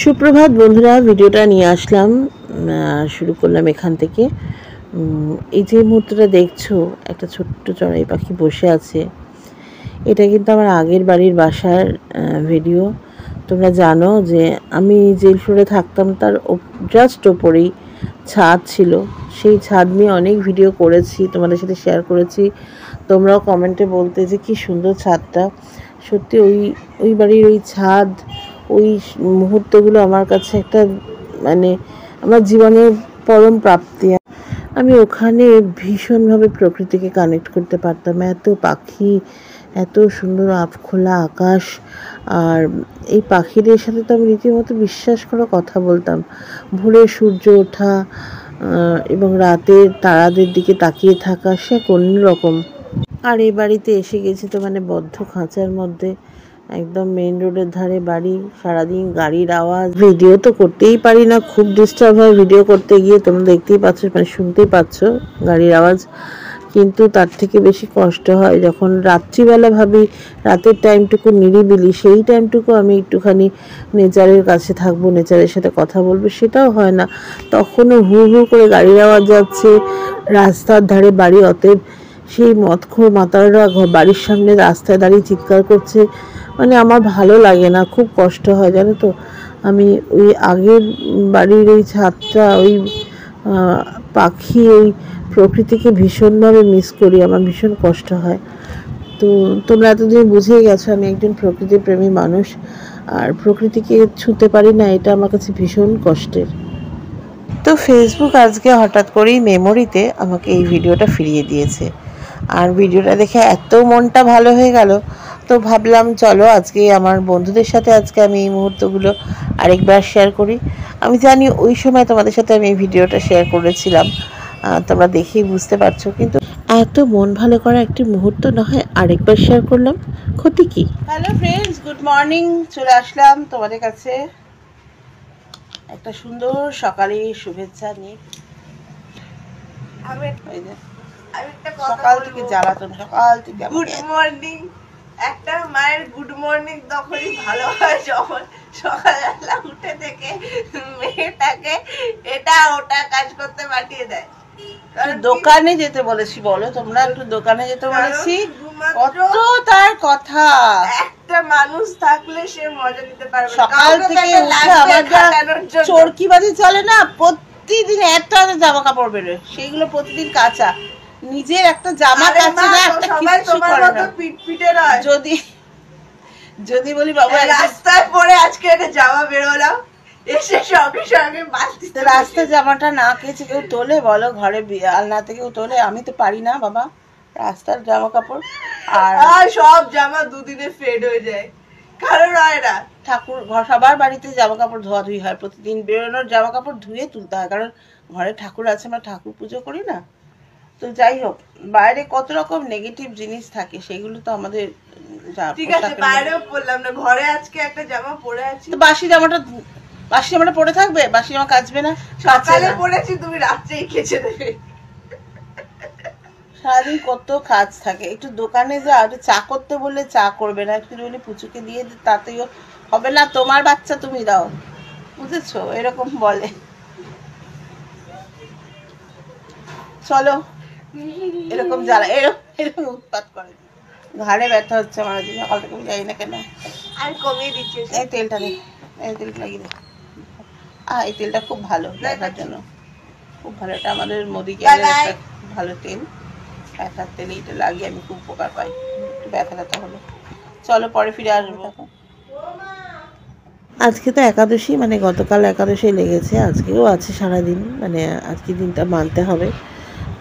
সুপ্রভাত বন্ধুরা, ভিডিওটা নিয়ে আসলাম, শুরু করলাম এখান থেকে। এই যে মুহূর্তটা দেখছো, একটা ছোট্ট চড়াই পাখি বসে আছে। এটা কিন্তু আমার আগের বাড়ির বাসার ভিডিও। তোমরা জানো যে আমি যে ফ্লোরে থাকতাম তার জাস্ট ওপরেই ছাদ ছিল। সেই ছাদ নিয়ে অনেক ভিডিও করেছি, তোমাদের সাথে শেয়ার করেছি। তোমরাও কমেন্টে বলতে যে কি সুন্দর ছাদটা। সত্যি ওই বাড়ির ওই ছাদ, ওই মুহূর্তগুলো আমার কাছে একটা আমার জীবনের পরম প্রাপ্তি। আমি ওখানে ভীষণভাবে প্রকৃতিকে কানেক্ট করতে পারতাম। এত পাখি, এত সুন্দর খোলা আকাশ, আর এই পাখিদের সাথে তো আমি রীতিমতো বিশ্বাস করে কথা বলতাম। ভোরে সূর্য ওঠা এবং রাতের তারাদের দিকে তাকিয়ে থাকা, সে অন্যরকম। আর এই বাড়িতে এসে গেছি তো বদ্ধ খাঁচার মধ্যে, একদম মেইন রোডের ধারে বাড়ি। সারাদিন গাড়ির আওয়াজ, ভিডিও তো করতেই পারি না, খুব ডিস্টার্ব হয় ভিডিও করতে গিয়ে। তোমরা দেখতেই পাচ্ছ, শুনতেই পাচ্ছ গাড়ির আওয়াজ। কিন্তু তার থেকে বেশি কষ্ট হয় যখন রাত্রিবেলা ভাবি রাতের টাইমটুকু নিরিবিলি, সেই টাইমটুকু আমি একটুখানি নেচারের কাছে থাকবো, নেচারের সাথে কথা বলবো, সেটাও হয় না। তখনও হু হু করে গাড়ির আওয়াজ যাচ্ছে, রাস্তার ধারে বাড়ি। অতএব সেই মদখোর মাতালরা বাড়ির সামনে রাস্তায় দাঁড়িয়ে চিৎকার করছে। আমার ভালো লাগে না, খুব কষ্ট হয়, জানো তো। আমি ওই আগের বাড়ির ওই ছাদটা, ওই পাখি, ওই প্রকৃতিকে ভীষণভাবে মিস করি। আমার ভীষণ কষ্ট হয়। তো তোমরা এতদিন বুঝেই গেছো আমি একজন প্রকৃতিপ্রেমী মানুষ, আর প্রকৃতিকে ছুঁতে পারি না, এটা আমার কাছে ভীষণ কষ্টের। তো ফেসবুক আজকে হঠাৎ করেই মেমোরিতে আমাকে এই ভিডিওটা ফিরিয়ে দিয়েছে, আর ভিডিওটা দেখে এত মনটা ভালো হয়ে গেল। তো ভাবলাম চলো আজকে আমার বন্ধুদের সাথে আজকে আমি এই মুহূর্তগুলো আরেকবার শেয়ার করি। আমি জানি ওই সময় তোমাদের সাথে আমি এই ভিডিওটা শেয়ার করেছিলাম, তোমরা দেখেই বুঝতে পারছো, কিন্তু এত মন ভালো করা একটি মুহূর্ত না হয় আরেকবার শেয়ার করলাম, ক্ষতি কি? Hello friends, good morning. চলে আসলাম তোমাদের কাছে একটা সুন্দর সকালের শুভেচ্ছা নিয়ে। সকাল থেকে জ্বালাতন, সকাল থেকে গুড মর্নিং। একটা মায়ের গুড মর্নিং তখনই ভালো হয় যখন সকালবেলা উঠে থেকে মেয়েটাকে এটা ওটা কাজ করতে পাঠিয়ে দেয়। দোকানে যেতে বলেছি, বলো তোমরা, একটু দোকানে যেতে বলেছি, কত তার কথা। একটা মানুষ থাকলে সে মজা নিতে পারবে। সকাল থেকে উঠে আমার যা চরকিবাজি চলে না, প্রতিদিন একটা জামা কাপড় বেরোয়, সেইগুলো প্রতিদিন কাঁচা। নিজের একটা জামা কাঁচা না, একটা কিছু করে না। পিটপিটে নয়। যদি বলি বাবা রাস্তায় পরে আজকে একটা জামা বেরোলাম, এসে সঙ্গে সঙ্গে বালতিতে রাস্তায় জামাটা না কেচে কেউ তোলে বলো? ঘরে আলনাতে কেউ তোলে? আমি তো পারি না বাবা রাস্তার জামা কাপড়। আর সব জামা দুদিনে ফেড হয়ে যায়, কারণ হয় না। ঠাকুর ঘর, সবার বাড়িতে জামা কাপড় ধোয়া ধুই হয়, প্রতিদিন বেরোনোর জামা কাপড় ধুয়ে তুলতে হয়, কারণ ঘরে ঠাকুর আছে, আমরা ঠাকুর পুজো করি না। তো যাই হোক, বাইরে কত রকম নেগেটিভ জিনিস থাকে, সেগুলো তো আমাদের ঠিক আছে, বাইরেও পরলাম না, ঘরে আজকে একটা জামা পরে আছি। তো বাসি জামাটা পরে থাকবে? বাসি জামা কাচবে না? সকালে পরেছি, তুমি রাত্রেই কেচে দেবে। সারাদিন কত কাজ থাকে। একটু দোকানে যা, একটু চা করতে বললে চা করবে না, একটু বলে পুচুকে দিয়ে তাতেও হবে না, তোমার বাচ্চা তুমি দাও, বুঝেছো? এরকম বলে। চলো, এরকম জ্বালা, এরকম উৎপাত করে। ঘাড়ে ব্যথা হচ্ছে আমার, সকাল থেকে যাই না কেন। আমি কমিয়ে দিচ্ছি। এই তেলটা দে, এই তেলটা লাগিয়ে দে। এই তেলটা খুব ভালো ব্যথার জন্য, খুব ভালো। এটা আমাদের মোদি কেয়ারের একটা ভালো তেল, ব্যথার তেল। এইটা লাগিয়ে আমি খুব উপকার পাই, একটু ব্যথা হলো। চলো পরে ফিরে আসবো। আজকে তো একাদশী, গতকাল একাদশী লেগেছে, আজকেও আছে সারাদিন, আজকে দিনটা মানতে হবে।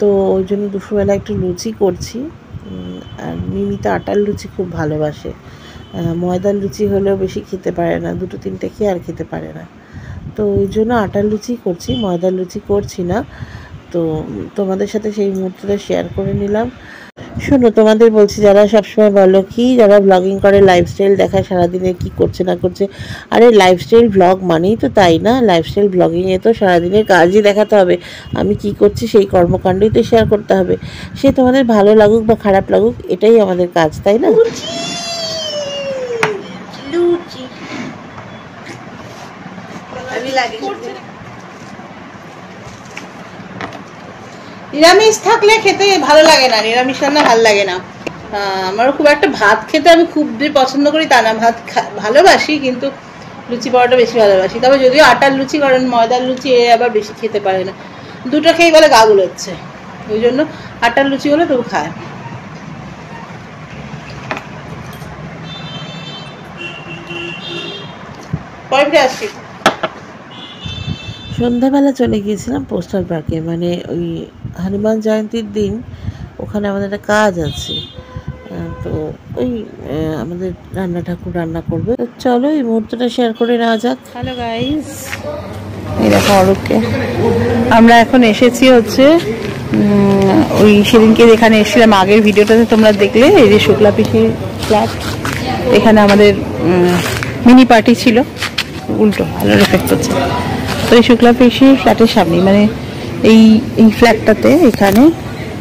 তো ওই জন্য দুপুরবেলা একটু লুচি করছি। আর মিমি তো আটার লুচি খুব ভালোবাসে, ময়দার লুচি হলেও বেশি খেতে পারে না, দুটো তিনটে খেয়ে আর খেতে পারে না। তো ওই জন্য আটার লুচি করছি, ময়দার লুচি করছি না। তো তোমাদের সাথে সেই মুহূর্তটা শেয়ার করে নিলাম। শোনো, তোমাদের বলছি, যারা সবসময় বলো কি, যারা ব্লগিং করে, লাইফস্টাইল দেখায় সারাদিনে কি করছে না করছে, আরে লাইফস্টাইল ব্লগ মানেই তো তাই না? লাইফস্টাইল ব্লগিংয়ে তো সারাদিনের কাজই দেখাতে হবে, আমি কি করছি সেই কর্মকাণ্ডই তো শেয়ার করতে হবে। সে তোমাদের ভালো লাগুক বা খারাপ লাগুক, এটাই আমাদের কাজ, তাই না? ভালোই লাগে। নিরামিষ থাকলে খেতে ভালো লাগে না, নিরামিষ রান্না ভালো লাগে না। আমারও খুব একটা ভাত খেতে আমি খুব যে পছন্দ করি তা না, ভাত ভালোবাসি কিন্তু লুচি পরোটা বেশি ভালোবাসি। তবে যদিও আটার লুচি করেন, ময়দার লুচি এ আবার বেশি খেতে পারে না, দুটো খেয়েই বলে গা গুলোচ্ছে, ওই জন্য আটার লুচি হলে তবু খায়। পরে আসছি। সন্ধ্যাবেলা চলে গিয়েছিলাম পোস্টার পার্কে, মানে ওই হনুমান জয়ন্তীর দিন ওখানে আমাদের একটা কাজ আছে, তো ওই আমাদের রান্না ঠাকুর রান্না করবে। তো চলো এই মুহূর্তটা শেয়ার করে নেওয়া যাক। হ্যালো গাইস, এই দেখো অরূপকে। আমরা এখন এসেছি হচ্ছে ওই সেদিনকে যেখানে এসেছিলাম আগের ভিডিওটাতে তোমরা দেখলে, এই যে শুক্লা পিসির ফ্ল্যাট, এখানে আমাদের মিনি পার্টি ছিল। উল্টো আলোর এফেক্ট হচ্ছে। তো এই শুক্লা পিসির ফ্ল্যাটের সামনে, মানে এই ফ্ল্যাটটাতে এখানে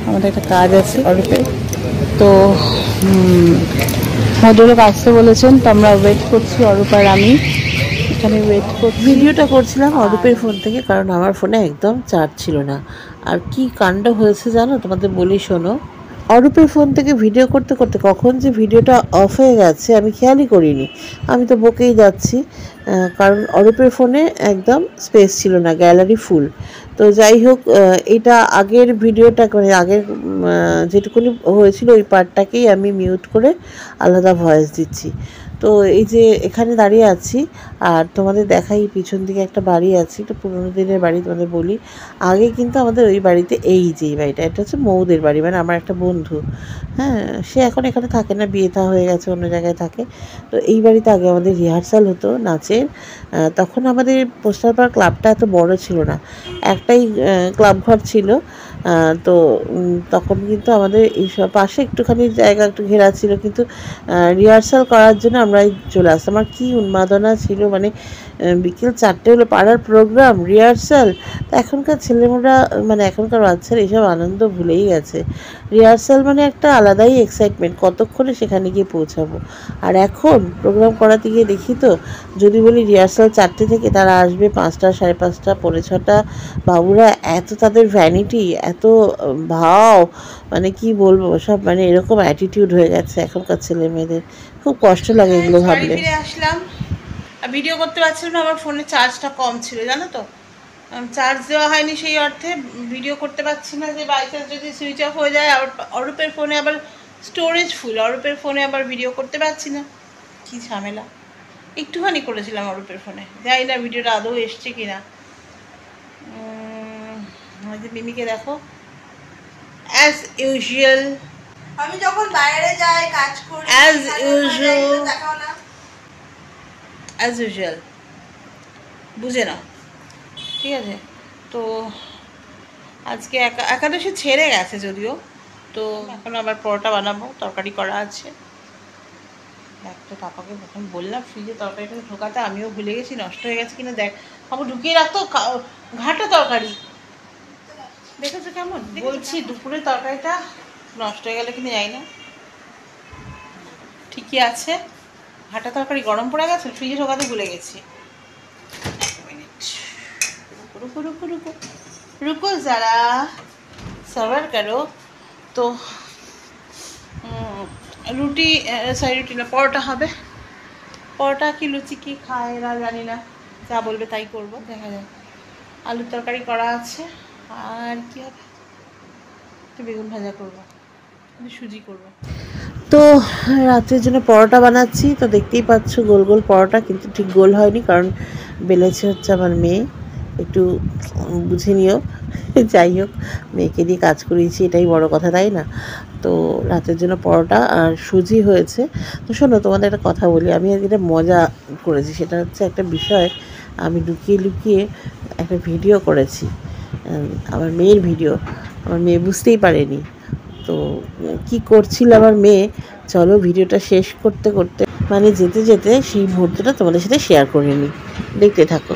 আমাদের একটা কাজ আছে অরূপের। তো ভদ্রলোক আসতে বলেছেন, তো আমরা ওয়েট করছি, অরূপ আর আমি এখানে ওয়েট করছি। ভিডিওটা করছিলাম অরূপের ফোন থেকে, কারণ আমার ফোনে একদম চার্জ ছিল না। আর কি কাণ্ড হয়েছে জানো, তোমাদের বলি শোনো। অরূপের ফোন থেকে ভিডিও করতে করতে কখন যে ভিডিওটা অফ হয়ে গেছে আমি খেয়ালই করিনি। আমি তো বকেই যাচ্ছি, কারণ অরূপের ফোনে একদম স্পেস ছিল না, গ্যালারি ফুল। তো যাই হোক, এটা আগের ভিডিওটা, মানে আগের যেটুকুনি হয়েছিল ওই পার্টটাকেই আমি মিউট করে আলাদা ভয়েস দিচ্ছি। তো এই যে এখানে দাঁড়িয়ে আছি, আর তোমাদের দেখাই পিছন দিকে একটা বাড়ি আছে, একটা পুরোনো দিনের বাড়ি। তোমাদের বলি, আগে কিন্তু আমাদের ওই বাড়িতে, এই যে এই বাড়িটা, এটা হচ্ছে মৌদের বাড়ি, মানে আমার একটা বন্ধু, হ্যাঁ, সে এখন এখানে থাকে না, বিয়ে থা হয়ে গেছে, অন্য জায়গায় থাকে। তো এই বাড়িতে আগে আমাদের রিহার্সাল হতো নাচের। তখন আমাদের পোস্টার পার্ক ক্লাবটা এত বড় ছিল না, একটাই ক্লাব ঘর ছিল। তো তখন কিন্তু আমাদের এইসব পাশে একটুখানি জায়গা একটু ঘেরা ছিল, কিন্তু রিহার্সাল করার জন্য আমরাই চলে আসতাম। আমার কী উন্মাদনা ছিল, মানে বিকেল 4টে হলো, পাড়ার প্রোগ্রাম, রিহার্সাল। তো এখনকার ছেলেমেয়েরা, মানে এখনকার বাচ্চারা এইসব আনন্দ ভুলেই গেছে। রিহার্সাল মানে একটা আলাদাই এক্সাইটমেন্ট, কতক্ষণে সেখানে গিয়ে পৌঁছাবো। আর এখন প্রোগ্রাম করাতে গিয়ে দেখি তো, যদি বলি রিহার্সাল 4টে থেকে, তারা আসবে 5টা, 5:30, 5:45। বাবুরা এত তাদের ভ্যানিটি, এত ভাও, মানে কি বলবো, সব মানে এরকম অ্যাটিটিউড হয়ে গেছে এখনকার ছেলে মেয়েদের। খুব কষ্ট লাগে এগুলো ভাবলে। ফিরে আসলাম, ভিডিও করতে পারছিলাম না, আমার ফোনে চার্জটা কম ছিল জানো তো, চার্জ দেওয়া হয়নি, সেই অর্থে ভিডিও করতে পারছি না। যে বাই চান্স যদি সুইচ অফ হয়ে যায়, আর অরূপের ফোনে আবার স্টোরেজ ফুল, অরূপের ফোনে আবার ভিডিও করতে পারছি না, কি ঝামেলা। একটুখানি করেছিলাম অরূপের ফোনে, জানি না ভিডিওটা আদৌ এসছে কিনা। যে মিমিকে দেখো অ্যাজ ইউজুয়াল, আমি যখন বাইরে যাই কাজ করি অ্যাজ ইউজুয়াল, অ্যাজ ইউজুয়াল, বুঝে নাও, ঠিক আছে। তো আজকে একাদশী ছেড়ে গেছে যদিও, তো এখন আবার পরোটা বানাবো, তরকারি করা আছে। একটা পাপাকে প্রথম বললাম ফ্রিজে তরকারিটা ঢোকাতে, আমিও ভুলে গেছি, নষ্ট হয়ে গেছে কিনা দেখ, পাপা ঢুকিয়ে রাখতো ঘাটা তরকারি, দেখেছো কেমন বলছি, দুপুরের তরকারিটা নষ্ট হয়ে গেলে কিনা যাই না, ঠিকই আছে। ঘাটা তরকারি গরম পড়ে গেছে, ফ্রিজে ঢোকাতে ভুলে গেছি। রুকো রুকো রুকো রুকো যারা সার্ভার করো। তো রুটি, সরি রুটি না, পরোটা হবে। পরোটা কি লুচি কি খায় এরা জানি না, যা বলবে তাই করবো, দেখা যায়। আলুর তরকারি করা আছে, আর কি হবে, একটু বেগুন ভাজা করবো, সুজি করবো। তো রাত্রের জন্য পরোটা বানাচ্ছি। তো দেখতেই পাচ্ছ গোল গোল পরোটা, কিন্তু ঠিক গোল হয়নি, কারণ বেলেছে হচ্ছে আমার মেয়ে, একটু বুঝে নিও। যাই হোক, মেয়েকে দিয়ে কাজ করিয়েছি, এটাই বড় কথা, তাই না? তো রাতের জন্য পরোটা আর সুজি হয়েছে। তো শোনো, তোমাদের একটা কথা বলি, আমি আজকে একটা মজা করেছি, সেটা হচ্ছে একটা বিষয় আমি লুকিয়ে লুকিয়ে একটা ভিডিও করেছি, আমার মেয়ের ভিডিও। আমার মেয়ে বুঝতেই পারেনি। তো কি করছিল আমার মেয়ে, চলো ভিডিওটা শেষ করতে করতে, মানে যেতে যেতে সেই মুহূর্তটা তোমাদের সাথে শেয়ার করে নিই, দেখতে থাকো।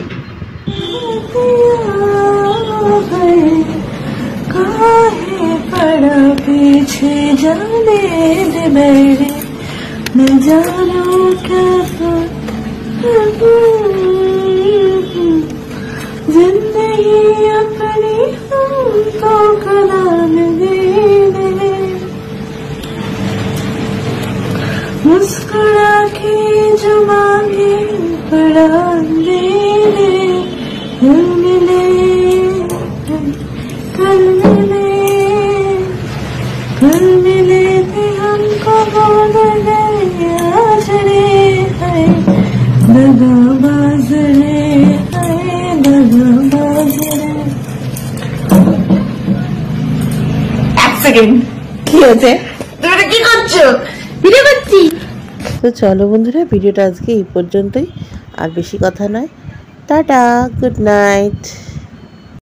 সেকেন্ড কি হয়েছে? তুমি এটা কি করছো? ভিডিও করছি। তো চলো বন্ধুরা, ভিডিওটা আজকে এই পর্যন্তই, আর বেশি কথা নয়। Tata, good night.